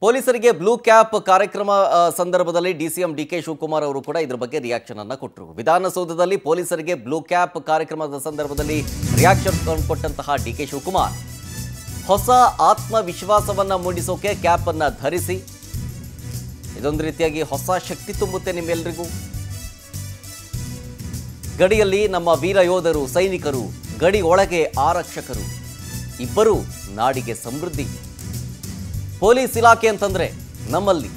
ಪೊಲೀಸರಿಗೆ blue cap ಕಾರ್ಯಕ್ರಮ ಸಂದರ್ಭದಲ್ಲಿ ಡಿಸಿಎಂ ಡಿಕೆ ಶಿವಕುಮಾರ್ ಅವರು ಕೂಡ ಇದರ ಬಗ್ಗೆ ರಿಯಾಕ್ಷನ್ ಅನ್ನು ಕೊಟ್ಟರು. ವಿಧಾನಸೌಧದಲ್ಲಿ ಪೊಲೀಸರಿಗೆ ಬ್ಲೂ ಕ್ಯಾಪ್ ಕಾರ್ಯಕ್ರಮದ ಸಂದರ್ಭದಲ್ಲಿ ರಿಯಾಕ್ಷನ್ ಕೊಟ್ಟಂತಹ ಡಿಕೆ ಶಿವಕುಮಾರ್ ಹೊಸ ಆತ್ಮವಿಶ್ವಾಸವನ್ನ ಮೂಡಿಸೋಕೆ ಕ್ಯಾಪ್ ಅನ್ನು ಧರಿಸಿ ಇದೊಂದು ರೀತಿಯಾಗಿ ಹೊಸ ಶಕ್ತಿ ತುಂಬುತ್ತೆ ನಿಮ್ಮೆಲ್ಲರಿಗೂ. ಗಡಿಯಲ್ಲಿ ನಮ್ಮ ವೀರ ಯೋಧರು, ಸೈನಿಕರು, ಗಡಿ ಒಳಗೆ ಆರಕ್ಷಕರು ಇಬ್ಬರು ನಾಡಿಗೆ ಸಮೃದ್ಧಿ. ಪೊಲೀಸ್ ಇಲಾಖೆ ಅಂತಂದ್ರೆ ನಮ್ಮಲ್ಲಿ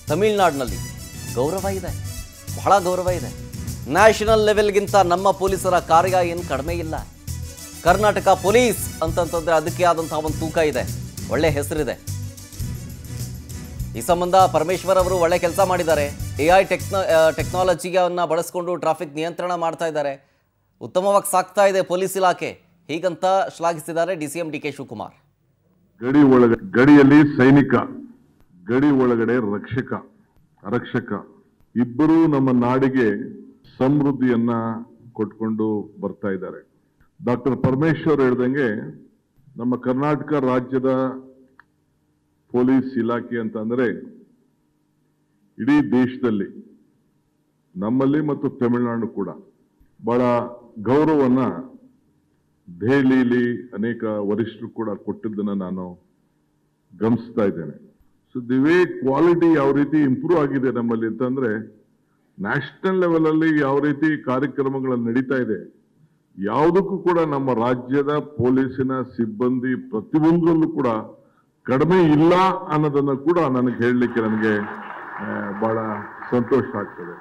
ತಮಿಳುನಾಡಿನಲ್ಲಿ ಗೌರವ ಇದೆ, ಬಹಳ ಗೌರವ ಇದೆ. ನ್ಯಾಷನಲ್ ಲೆವೆಲ್ಗಿಂತ ನಮ್ಮ ಪೊಲೀಸರ ಕಾರ್ಯ ಏನು ಕಡಿಮೆ ಇಲ್ಲ. ಕರ್ನಾಟಕ ಪೊಲೀಸ್ ಅಂತಂತಂದ್ರೆ ಅದಕ್ಕೆ ಆದಂತಹ ಒಂದು ತೂಕ ಇದೆ, ಒಳ್ಳೆ ಹೆಸರಿದೆ. ಈ ಸಂಬಂಧ ಪರಮೇಶ್ವರ್ ಅವರು ಒಳ್ಳೆ ಕೆಲಸ ಮಾಡಿದ್ದಾರೆ. AI ಟೆಕ್ನಾಲಜಿಯನ್ನು ಬಳಸಿಕೊಂಡು ಟ್ರಾಫಿಕ್ ನಿಯಂತ್ರಣ ಮಾಡ್ತಾ ಇದ್ದಾರೆ, ಉತ್ತಮವಾಗಿ ಸಾಕ್ತಾ ಇದೆ ಪೊಲೀಸ್ ಇಲಾಖೆ, ಹೀಗಂತ ಶ್ಲಾಘಿಸಿದ್ದಾರೆ ಡಿಸಿಎಂ ಡಿಕೆ ಶಿವಕುಮಾರ್. ಗಡಿಯಲ್ಲಿ ಸೈನಿಕ, ಗಡಿ ಒಳಗಡೆ ಆರಕ್ಷಕ ಇಬ್ಬರೂ ನಮ್ಮ ನಾಡಿಗೆ ಸಮೃದ್ಧಿಯನ್ನ ಕೊಟ್ಕೊಂಡು ಬರ್ತಾ ಇದ್ದಾರೆ. ಡಾಕ್ಟರ್ ಪರಮೇಶ್ವರ್ ಹೇಳ್ದಂಗೆ ನಮ್ಮ ಕರ್ನಾಟಕ ರಾಜ್ಯದ ಪೊಲೀಸ್ ಇಲಾಖೆ ಅಂತಂದ್ರೆ ಇಡೀ ದೇಶದಲ್ಲಿ ನಮ್ಮಲ್ಲಿ ಮತ್ತು ತಮಿಳುನಾಡು ಕೂಡ ಬಹಳ ಗೌರವವನ್ನ ದೆಹಲಿಯಲ್ಲಿ ಅನೇಕ ವರಿಷ್ಠರು ಕೂಡ ಕೊಟ್ಟಿದ್ದನ್ನ ನಾನು ಗಮನಿಸ್ತಾ ಇದ್ದೇನೆ. ಸೊ ದಿ ವೇ ಕ್ವಾಲಿಟಿ ಯಾವ ರೀತಿ ಇಂಪ್ರೂವ್ ಆಗಿದೆ ನಮ್ಮಲ್ಲಿ ಅಂತಂದ್ರೆ ನ್ಯಾಷನಲ್ ಲೆವೆಲ್ ಅಲ್ಲಿ ಯಾವ ರೀತಿ ಕಾರ್ಯಕ್ರಮಗಳು ನಡೀತಾ ಇದೆ, ಯಾವುದಕ್ಕೂ ಕೂಡ ನಮ್ಮ ರಾಜ್ಯದ ಪೊಲೀಸಿನ ಸಿಬ್ಬಂದಿ ಪ್ರತಿಯೊಂದರಲ್ಲೂ ಕೂಡ ಕಡಿಮೆ ಇಲ್ಲ ಅನ್ನೋದನ್ನು ಕೂಡ ನನಗೆ ಹೇಳಲಿಕ್ಕೆ ನನಗೆ ಬಹಳ ಸಂತೋಷ ಆಗ್ತದೆ.